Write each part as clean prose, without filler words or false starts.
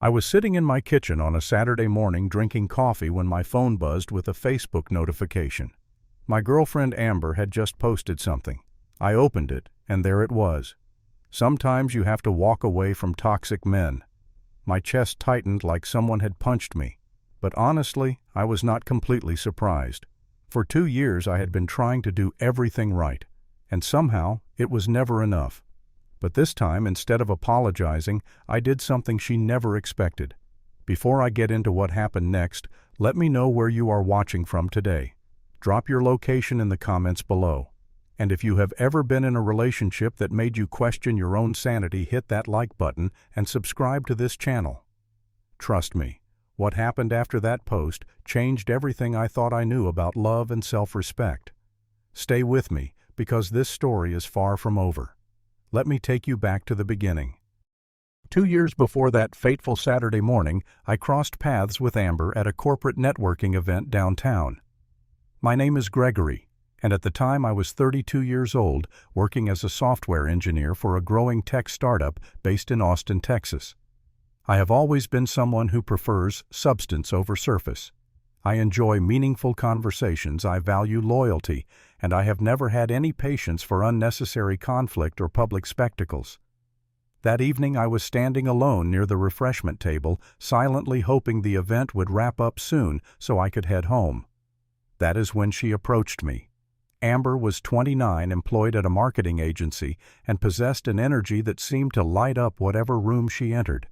I was sitting in my kitchen on a Saturday morning drinking coffee when my phone buzzed with a Facebook notification. My girlfriend Amber had just posted something. I opened it, and there it was. Sometimes you have to walk away from toxic men. My chest tightened like someone had punched me. But honestly, I was not completely surprised. For 2 years I had been trying to do everything right, and somehow it was never enough. But this time, instead of apologizing, I did something she never expected. Before I get into what happened next, let me know where you are watching from today. Drop your location in the comments below. And if you have ever been in a relationship that made you question your own sanity, hit that like button and subscribe to this channel. Trust me, what happened after that post changed everything I thought I knew about love and self-respect. Stay with me, because this story is far from over. Let me take you back to the beginning. 2 years before that fateful Saturday morning, I crossed paths with Amber at a corporate networking event downtown. My name is Gregory, and at the time I was 32 years old, working as a software engineer for a growing tech startup based in Austin, Texas. I have always been someone who prefers substance over surface. I enjoy meaningful conversations, I value loyalty, and I have never had any patience for unnecessary conflict or public spectacles. That evening I was standing alone near the refreshment table, silently hoping the event would wrap up soon so I could head home. That is when she approached me. Amber was 29, employed at a marketing agency, and possessed an energy that seemed to light up whatever room she entered.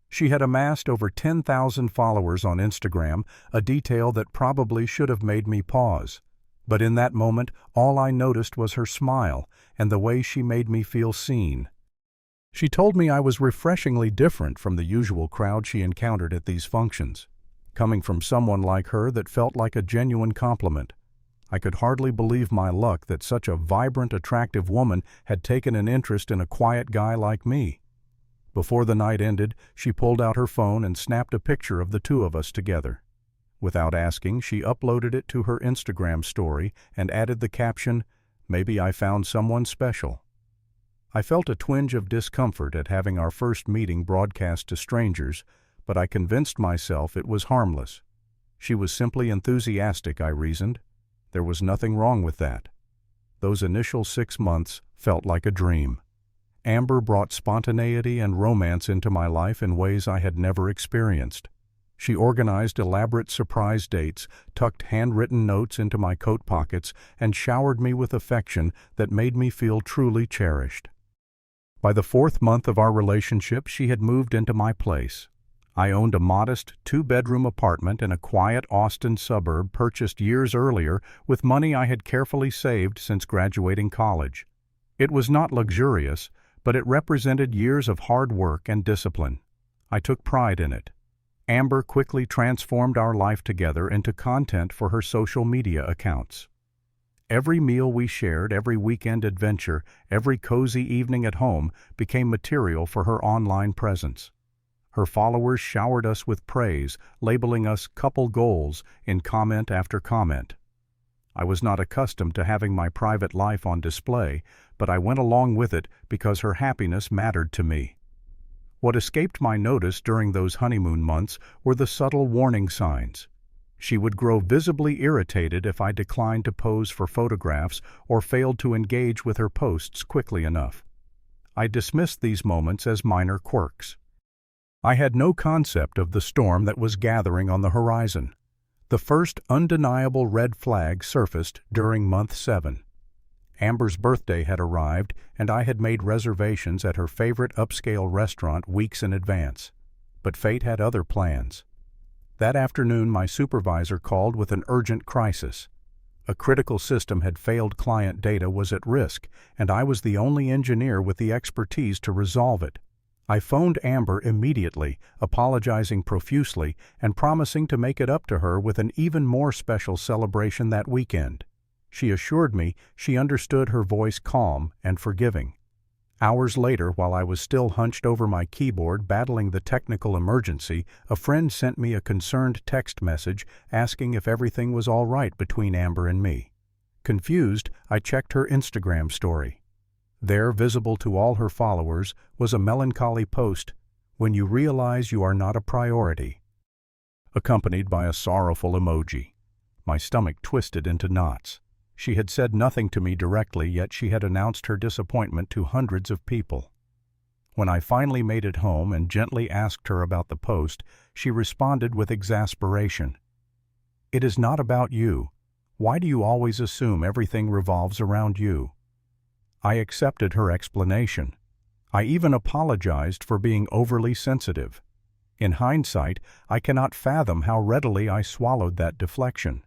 She had amassed over 10,000 followers on Instagram, a detail that probably should have made me pause. But in that moment, all I noticed was her smile and the way she made me feel seen. She told me I was refreshingly different from the usual crowd she encountered at these functions. Coming from someone like her, that felt like a genuine compliment. I could hardly believe my luck that such a vibrant, attractive woman had taken an interest in a quiet guy like me. Before the night ended, she pulled out her phone and snapped a picture of the two of us together. Without asking, she uploaded it to her Instagram story and added the caption, "Maybe I found someone special." I felt a twinge of discomfort at having our first meeting broadcast to strangers, but I convinced myself it was harmless. She was simply enthusiastic, I reasoned. There was nothing wrong with that. Those initial 6 months felt like a dream. Amber brought spontaneity and romance into my life in ways I had never experienced. She organized elaborate surprise dates, tucked handwritten notes into my coat pockets, and showered me with affection that made me feel truly cherished. By the 4th month of our relationship, she had moved into my place. I owned a modest 2-bedroom apartment in a quiet Austin suburb purchased years earlier with money I had carefully saved since graduating college. It was not luxurious, but it represented years of hard work and discipline. I took pride in it. Amber quickly transformed our life together into content for her social media accounts. Every meal we shared, every weekend adventure, every cozy evening at home became material for her online presence. Her followers showered us with praise, labeling us couple goals in comment after comment. I was not accustomed to having my private life on display, but I went along with it because her happiness mattered to me. What escaped my notice during those honeymoon months were the subtle warning signs. She would grow visibly irritated if I declined to pose for photographs or failed to engage with her posts quickly enough. I dismissed these moments as minor quirks. I had no concept of the storm that was gathering on the horizon. The first undeniable red flag surfaced during month 7. Amber's birthday had arrived, and I had made reservations at her favorite upscale restaurant weeks in advance. But fate had other plans. That afternoon, my supervisor called with an urgent crisis. A critical system had failed, client data was at risk, and I was the only engineer with the expertise to resolve it. I phoned Amber immediately, apologizing profusely and promising to make it up to her with an even more special celebration that weekend. She assured me she understood, her voice calm and forgiving. Hours later, while I was still hunched over my keyboard battling the technical emergency, a friend sent me a concerned text message asking if everything was all right between Amber and me. Confused, I checked her Instagram story. There, visible to all her followers, was a melancholy post. when you realize you are not a priority," accompanied by a sorrowful emoji. My stomach twisted into knots. She had said nothing to me directly, yet she had announced her disappointment to hundreds of people. When I finally made it home and gently asked her about the post, she responded with exasperation. "It is not about you. Why do you always assume everything revolves around you?" I accepted her explanation. I even apologized for being overly sensitive. In hindsight, I cannot fathom how readily I swallowed that deflection.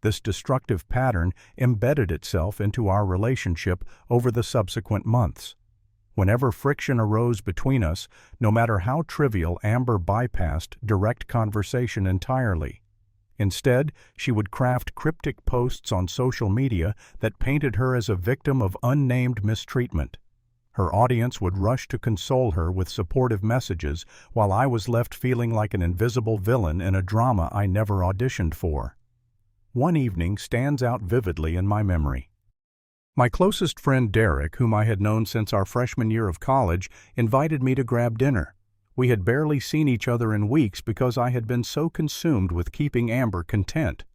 This destructive pattern embedded itself into our relationship over the subsequent months. Whenever friction arose between us, no matter how trivial, Amber bypassed direct conversation entirely. Instead, she would craft cryptic posts on social media that painted her as a victim of unnamed mistreatment. Her audience would rush to console her with supportive messages, while I was left feeling like an invisible villain in a drama I never auditioned for. One evening stands out vividly in my memory. My closest friend Derek, whom I had known since our freshman year of college, invited me to grab dinner. We had barely seen each other in weeks because I had been so consumed with keeping Amber content.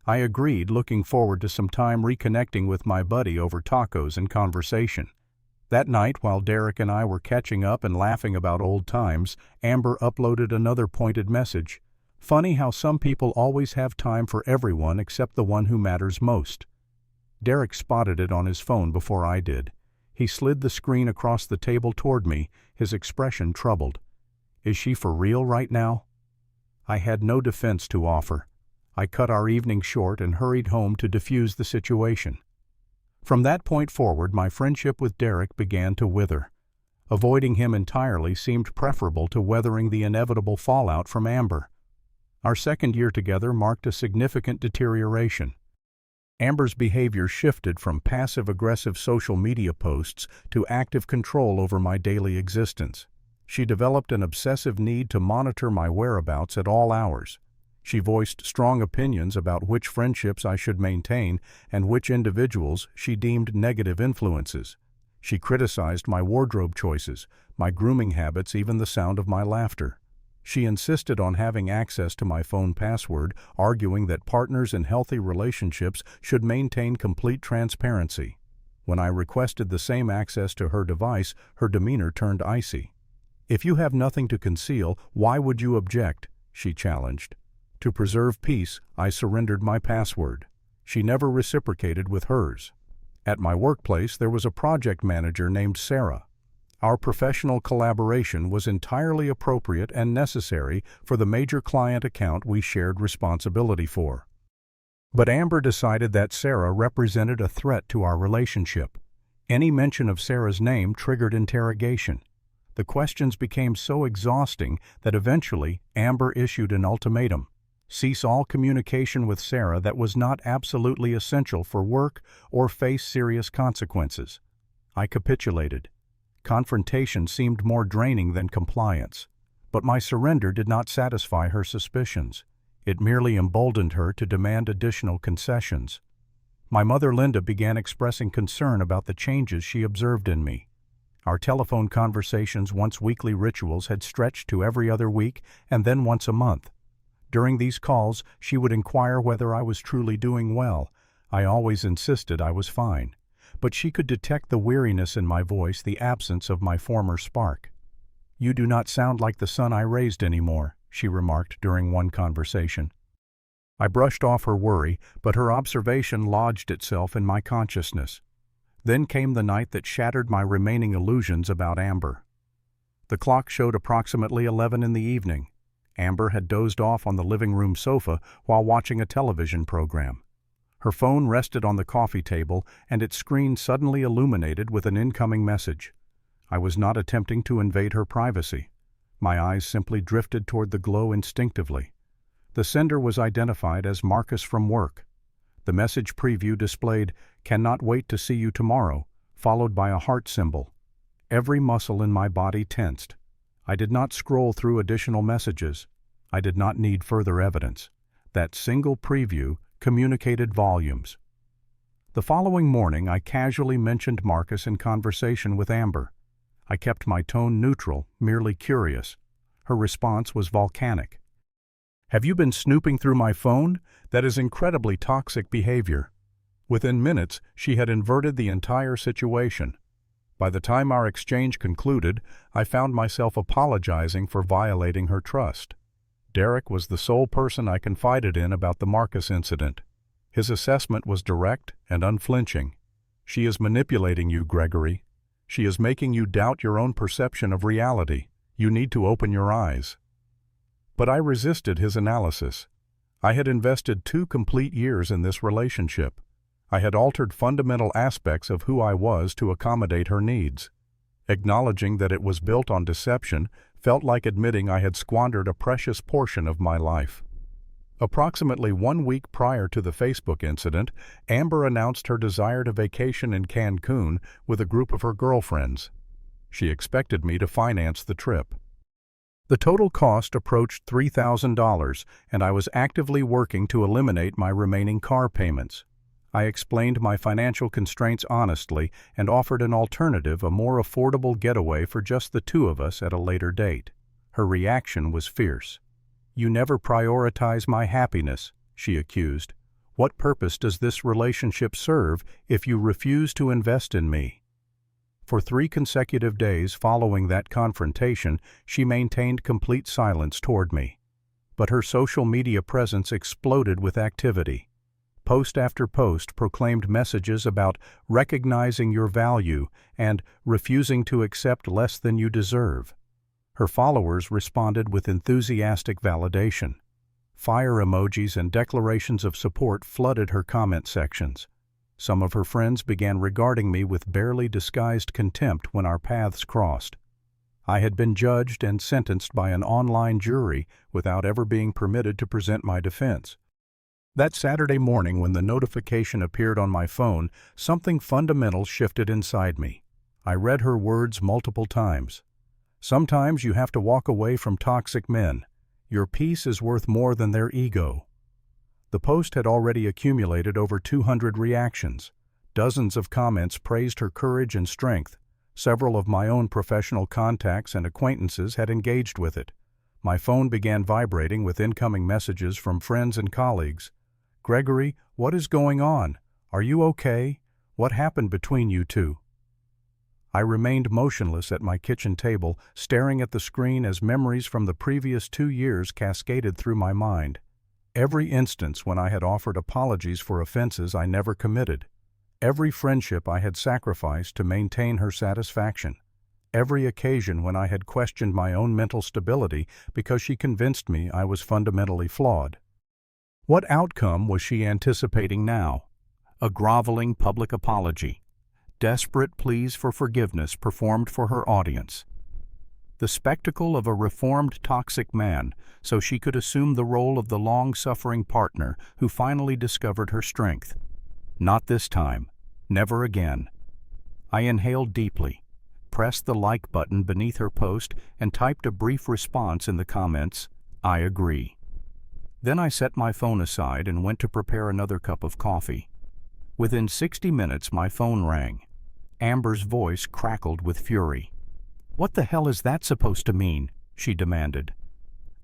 I agreed, looking forward to some time reconnecting with my buddy over tacos and conversation. That night, while Derek and I were catching up and laughing about old times, Amber uploaded another pointed message. "Funny how some people always have time for everyone except the one who matters most." Derek spotted it on his phone before I did. He slid the screen across the table toward me, his expression troubled. "Is she for real right now?" I had no defense to offer. I cut our evening short and hurried home to defuse the situation. From that point forward, my friendship with Derek began to wither. Avoiding him entirely seemed preferable to weathering the inevitable fallout from Amber. Our second year together marked a significant deterioration. Amber's behavior shifted from passive-aggressive social media posts to active control over my daily existence. She developed an obsessive need to monitor my whereabouts at all hours. She voiced strong opinions about which friendships I should maintain and which individuals she deemed negative influences. She criticized my wardrobe choices, my grooming habits, even the sound of my laughter. She insisted on having access to my phone password, arguing that partners in healthy relationships should maintain complete transparency. When I requested the same access to her device, her demeanor turned icy. "If you have nothing to conceal, why would you object?" she challenged. To preserve peace, I surrendered my password. She never reciprocated with hers. At my workplace, there was a project manager named Sarah. Our professional collaboration was entirely appropriate and necessary for the major client account we shared responsibility for. But Amber decided that Sarah represented a threat to our relationship. Any mention of Sarah's name triggered interrogation. The questions became so exhausting that eventually Amber issued an ultimatum: cease all communication with Sarah that was not absolutely essential for work or face serious consequences. I capitulated. Confrontation seemed more draining than compliance. But my surrender did not satisfy her suspicions. It merely emboldened her to demand additional concessions. My mother Linda began expressing concern about the changes she observed in me. Our telephone conversations, once weekly rituals, had stretched to every other week and then once a month. During these calls, she would inquire whether I was truly doing well. I always insisted I was fine. But she could detect the weariness in my voice, the absence of my former spark. "You do not sound like the son I raised anymore," she remarked during one conversation. I brushed off her worry, but her observation lodged itself in my consciousness. Then came the night that shattered my remaining illusions about Amber. The clock showed approximately 11 in the evening. Amber had dozed off on the living room sofa while watching a television program. Her phone rested on the coffee table, and its screen suddenly illuminated with an incoming message. I was not attempting to invade her privacy. My eyes simply drifted toward the glow instinctively. The sender was identified as Marcus from work. The message preview displayed, "Cannot wait to see you tomorrow," followed by a heart symbol. Every muscle in my body tensed. I did not scroll through additional messages. I did not need further evidence. That single preview communicated volumes. The following morning, I casually mentioned Marcus in conversation with Amber. I kept my tone neutral, merely curious. Her response was volcanic. "Have you been snooping through my phone? That is incredibly toxic behavior." Within minutes, she had inverted the entire situation. By the time our exchange concluded, I found myself apologizing for violating her trust. Derek was the sole person I confided in about the Marcus incident. His assessment was direct and unflinching. "She is manipulating you, Gregory. She is making you doubt your own perception of reality. You need to open your eyes." But I resisted his analysis. I had invested 2 complete years in this relationship. I had altered fundamental aspects of who I was to accommodate her needs. Acknowledging that it was built on deception felt like admitting I had squandered a precious portion of my life. Approximately 1 week prior to the Facebook incident, Amber announced her desire to vacation in Cancun with a group of her girlfriends. She expected me to finance the trip. The total cost approached $3,000, and I was actively working to eliminate my remaining car payments. I explained my financial constraints honestly and offered an alternative, a more affordable getaway for just the 2 of us at a later date. Her reaction was fierce. "You never prioritize my happiness," she accused. "What purpose does this relationship serve if you refuse to invest in me?" For 3 consecutive days following that confrontation, she maintained complete silence toward me. But her social media presence exploded with activity. Post after post proclaimed messages about recognizing your value and refusing to accept less than you deserve. Her followers responded with enthusiastic validation. Fire emojis and declarations of support flooded her comment sections. Some of her friends began regarding me with barely disguised contempt when our paths crossed. I had been judged and sentenced by an online jury without ever being permitted to present my defense. That Saturday morning, when the notification appeared on my phone, something fundamental shifted inside me. I read her words multiple times. "Sometimes you have to walk away from toxic men. Your peace is worth more than their ego." The post had already accumulated over 200 reactions. Dozens of comments praised her courage and strength. Several of my own professional contacts and acquaintances had engaged with it. My phone began vibrating with incoming messages from friends and colleagues. "Gregory, what is going on? Are you okay? What happened between you 2?" I remained motionless at my kitchen table, staring at the screen as memories from the previous 2 years cascaded through my mind. Every instance when I had offered apologies for offenses I never committed. Every friendship I had sacrificed to maintain her satisfaction. Every occasion when I had questioned my own mental stability because she convinced me I was fundamentally flawed. What outcome was she anticipating now? A groveling public apology. Desperate pleas for forgiveness performed for her audience. The spectacle of a reformed toxic man so she could assume the role of the long-suffering partner who finally discovered her strength. Not this time. Never again. I inhaled deeply, pressed the like button beneath her post, and typed a brief response in the comments, "I agree." Then I set my phone aside and went to prepare another cup of coffee. Within 60 minutes, my phone rang. Amber's voice crackled with fury. "What the hell is that supposed to mean?" she demanded.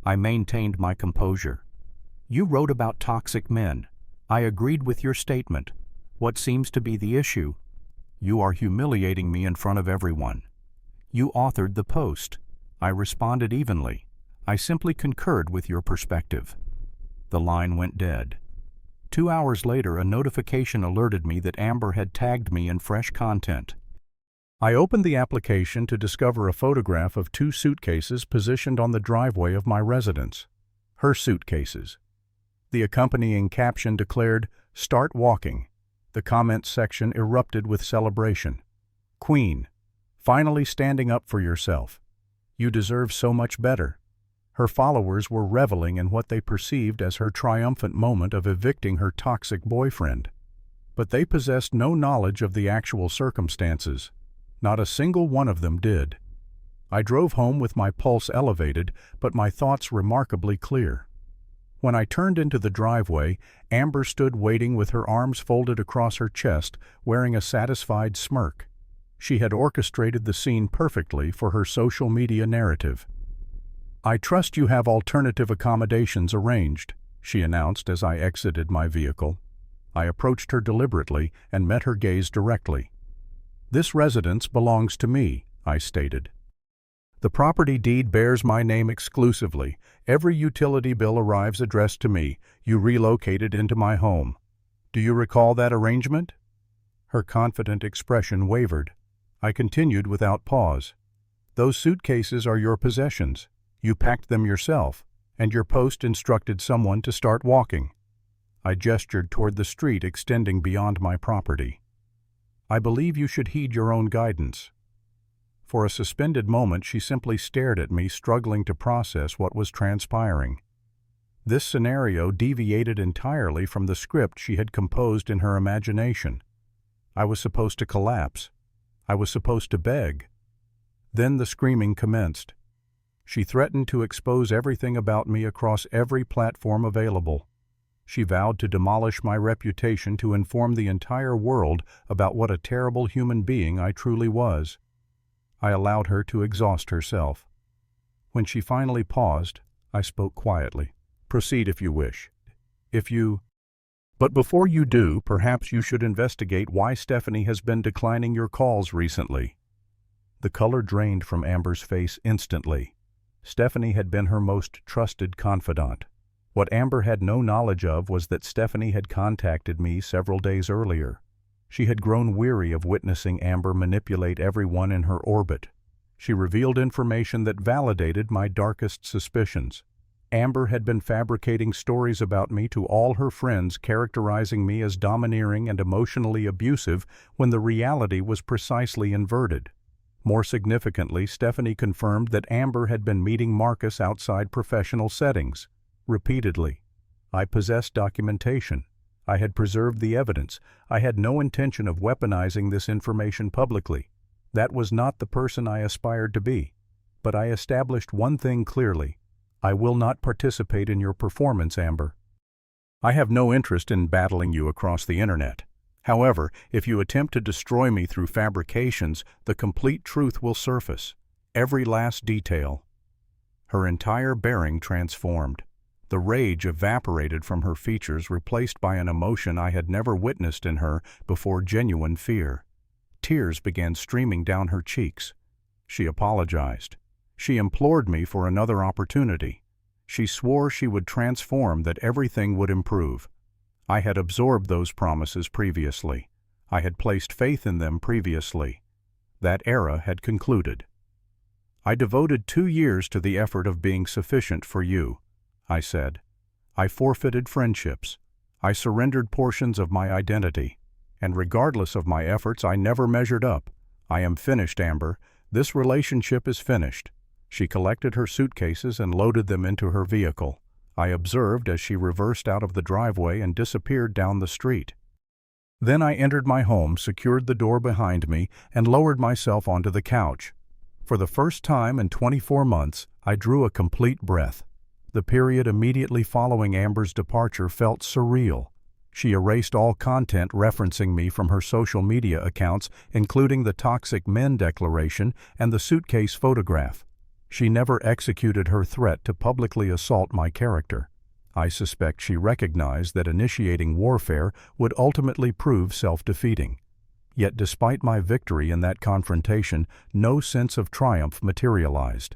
I maintained my composure. "You wrote about toxic men. I agreed with your statement. What seems to be the issue? You are humiliating me in front of everyone." "You authored the post." I responded evenly. "I simply concurred with your perspective." The line went dead. 2 hours later, a notification alerted me that Amber had tagged me in fresh content. I opened the application to discover a photograph of 2 suitcases positioned on the driveway of my residence. Her suitcases. The accompanying caption declared, "Start walking." The comments section erupted with celebration. "Queen, finally standing up for yourself. You deserve so much better." Her followers were reveling in what they perceived as her triumphant moment of evicting her toxic boyfriend. But they possessed no knowledge of the actual circumstances. Not a single one of them did. I drove home with my pulse elevated, but my thoughts remarkably clear. When I turned into the driveway, Amber stood waiting with her arms folded across her chest, wearing a satisfied smirk. She had orchestrated the scene perfectly for her social media narrative. "I trust you have alternative accommodations arranged," she announced as I exited my vehicle. I approached her deliberately and met her gaze directly. "This residence belongs to me," I stated. "The property deed bears my name exclusively. Every utility bill arrives addressed to me. You relocated into my home. Do you recall that arrangement?" Her confident expression wavered. I continued without pause. "Those suitcases are your possessions. You packed them yourself, and your post instructed someone to start walking." I gestured toward the street extending beyond my property. "I believe you should heed your own guidance." For a suspended moment she simply stared at me, struggling to process what was transpiring. This scenario deviated entirely from the script she had composed in her imagination. I was supposed to collapse. I was supposed to beg. Then the screaming commenced. She threatened to expose everything about me across every platform available. She vowed to demolish my reputation, to inform the entire world about what a terrible human being I truly was. I allowed her to exhaust herself. When she finally paused, I spoke quietly. "Proceed if you wish. But before you do, perhaps you should investigate why Stephanie has been declining your calls recently." The color drained from Amber's face instantly. Stephanie had been her most trusted confidant. What Amber had no knowledge of was that Stephanie had contacted me several days earlier. She had grown weary of witnessing Amber manipulate everyone in her orbit. She revealed information that validated my darkest suspicions. Amber had been fabricating stories about me to all her friends, characterizing me as domineering and emotionally abusive when the reality was precisely inverted. More significantly, Stephanie confirmed that Amber had been meeting Marcus outside professional settings. Repeatedly. I possessed documentation. I had preserved the evidence. I had no intention of weaponizing this information publicly. That was not the person I aspired to be. But I established one thing clearly. I will not participate in your performance, Amber. I have no interest in battling you across the internet. However, if you attempt to destroy me through fabrications, the complete truth will surface. Every last detail. Her entire bearing transformed. The rage evaporated from her features, replaced by an emotion I had never witnessed in her before: genuine fear. Tears began streaming down her cheeks. She apologized. She implored me for another opportunity. She swore she would transform, that everything would improve. I had absorbed those promises previously. I had placed faith in them previously. That era had concluded. "I devoted 2 years to the effort of being sufficient for you," I said. "I forfeited friendships. I surrendered portions of my identity. And regardless of my efforts, I never measured up. I am finished, Amber. This relationship is finished." She collected her suitcases and loaded them into her vehicle. I observed as she reversed out of the driveway and disappeared down the street. Then I entered my home, secured the door behind me, and lowered myself onto the couch. For the first time in 24 months, I drew a complete breath. The period immediately following Amber's departure felt surreal. She erased all content referencing me from her social media accounts, including the toxic men declaration and the suitcase photograph. She never executed her threat to publicly assault my character. I suspect she recognized that initiating warfare would ultimately prove self-defeating. Yet despite my victory in that confrontation, no sense of triumph materialized.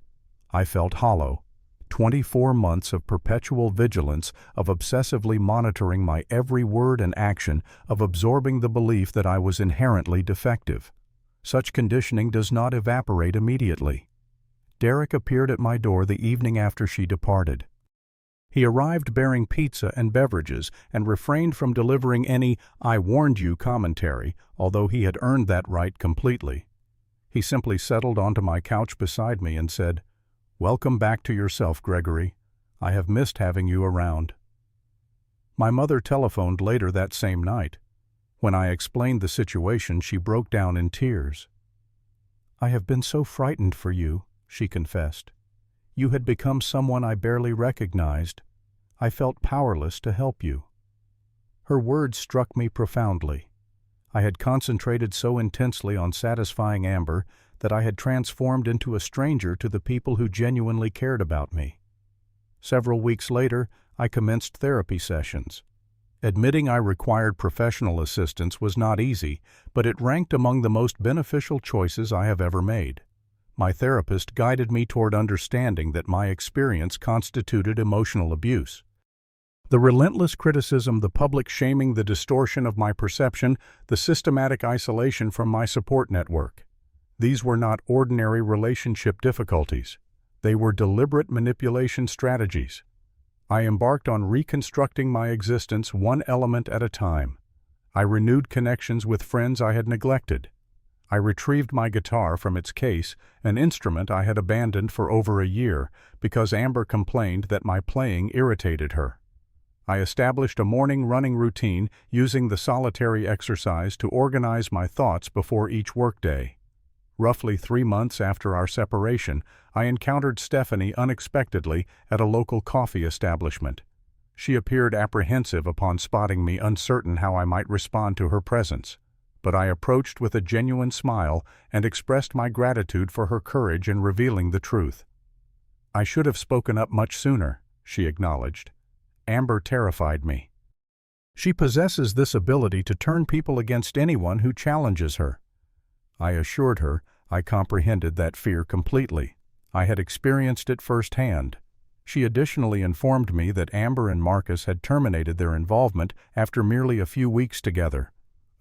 I felt hollow. 24 months of perpetual vigilance, of obsessively monitoring my every word and action, of absorbing the belief that I was inherently defective. Such conditioning does not evaporate immediately. Derek appeared at my door the evening after she departed. He arrived bearing pizza and beverages and refrained from delivering any "I warned you" commentary, although he had earned that right completely. He simply settled onto my couch beside me and said, "Welcome back to yourself, Gregory. I have missed having you around." My mother telephoned later that same night. When I explained the situation, she broke down in tears. "I have been so frightened for you," she confessed. "You had become someone I barely recognized. I felt powerless to help you." Her words struck me profoundly. I had concentrated so intensely on satisfying Amber that I had transformed into a stranger to the people who genuinely cared about me. Several weeks later, I commenced therapy sessions. Admitting I required professional assistance was not easy, but it ranked among the most beneficial choices I have ever made. My therapist guided me toward understanding that my experience constituted emotional abuse. The relentless criticism, the public shaming, the distortion of my perception, the systematic isolation from my support network. These were not ordinary relationship difficulties. They were deliberate manipulation strategies. I embarked on reconstructing my existence one element at a time. I renewed connections with friends I had neglected. I retrieved my guitar from its case, an instrument I had abandoned for over a year because Amber complained that my playing irritated her. I established a morning running routine using the solitary exercise to organize my thoughts before each workday. Roughly 3 months after our separation, I encountered Stephanie unexpectedly at a local coffee establishment. She appeared apprehensive upon spotting me, uncertain how I might respond to her presence. But I approached with a genuine smile and expressed my gratitude for her courage in revealing the truth. "I should have spoken up much sooner," she acknowledged. "Amber terrified me. She possesses this ability to turn people against anyone who challenges her." I assured her I comprehended that fear completely. I had experienced it firsthand. She additionally informed me that Amber and Marcus had terminated their involvement after merely a few weeks together.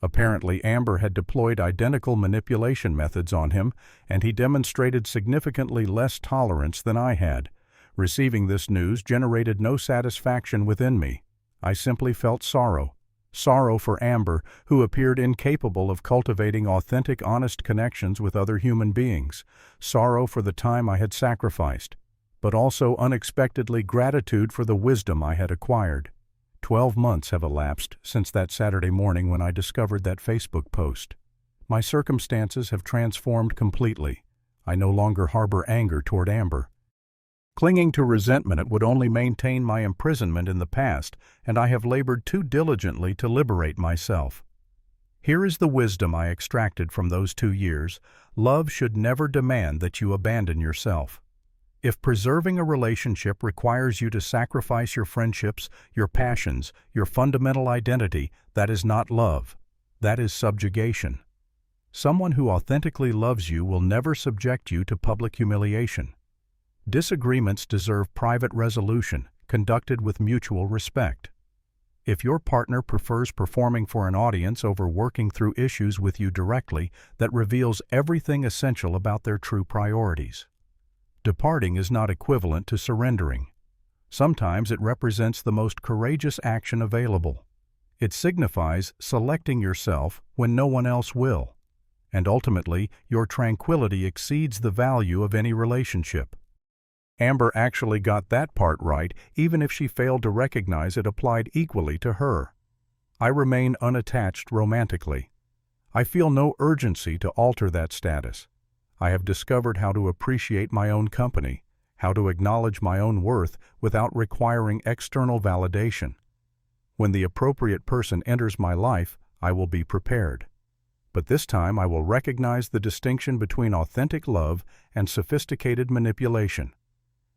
Apparently, Amber had deployed identical manipulation methods on him, and he demonstrated significantly less tolerance than I had. Receiving this news generated no satisfaction within me. I simply felt sorrow. Sorrow for Amber, who appeared incapable of cultivating authentic, honest connections with other human beings. Sorrow for the time I had sacrificed, but also unexpectedly gratitude for the wisdom I had acquired. 12 months have elapsed since that Saturday morning when I discovered that Facebook post. My circumstances have transformed completely. I no longer harbor anger toward Amber. Clinging to resentment would only maintain my imprisonment in the past, and I have labored too diligently to liberate myself. Here is the wisdom I extracted from those 2 years. Love should never demand that you abandon yourself. If preserving a relationship requires you to sacrifice your friendships, your passions, your fundamental identity, that is not love. That is subjugation. Someone who authentically loves you will never subject you to public humiliation. Disagreements deserve private resolution, conducted with mutual respect. If your partner prefers performing for an audience over working through issues with you directly, that reveals everything essential about their true priorities. Departing is not equivalent to surrendering. Sometimes it represents the most courageous action available. It signifies selecting yourself when no one else will. And ultimately, your tranquility exceeds the value of any relationship. Amber actually got that part right, even if she failed to recognize it applied equally to her. I remain unattached romantically. I feel no urgency to alter that status. I have discovered how to appreciate my own company, how to acknowledge my own worth without requiring external validation. When the appropriate person enters my life, I will be prepared. But this time I will recognize the distinction between authentic love and sophisticated manipulation.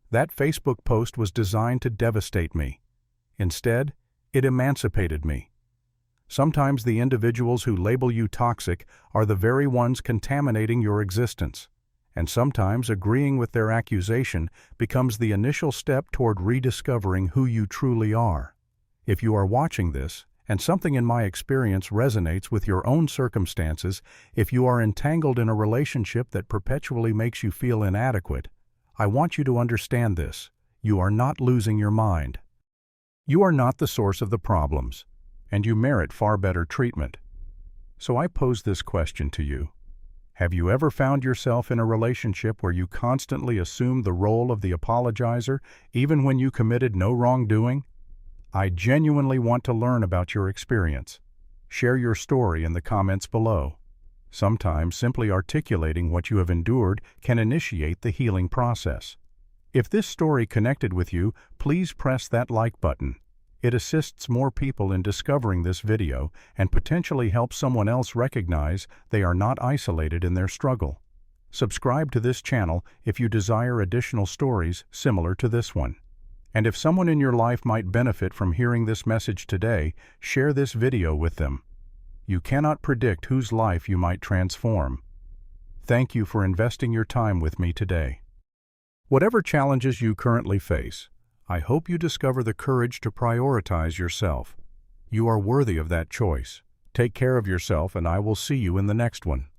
That Facebook post was designed to devastate me. Instead, it emancipated me. Sometimes the individuals who label you toxic are the very ones contaminating your existence, and sometimes agreeing with their accusation becomes the initial step toward rediscovering who you truly are. If you are watching this, and something in my experience resonates with your own circumstances, if you are entangled in a relationship that perpetually makes you feel inadequate, I want you to understand this. You are not losing your mind. You are not the source of the problems, and you merit far better treatment. So I pose this question to you. Have you ever found yourself in a relationship where you constantly assumed the role of the apologizer, even when you committed no wrongdoing? I genuinely want to learn about your experience. Share your story in the comments below. Sometimes simply articulating what you have endured can initiate the healing process. If this story connected with you, please press that like button. It assists more people in discovering this video and potentially helps someone else recognize they are not isolated in their struggle. Subscribe to this channel if you desire additional stories similar to this one. And if someone in your life might benefit from hearing this message today, share this video with them. You cannot predict whose life you might transform. Thank you for investing your time with me today. Whatever challenges you currently face, I hope you discover the courage to prioritize yourself. You are worthy of that choice. Take care of yourself, and I will see you in the next one.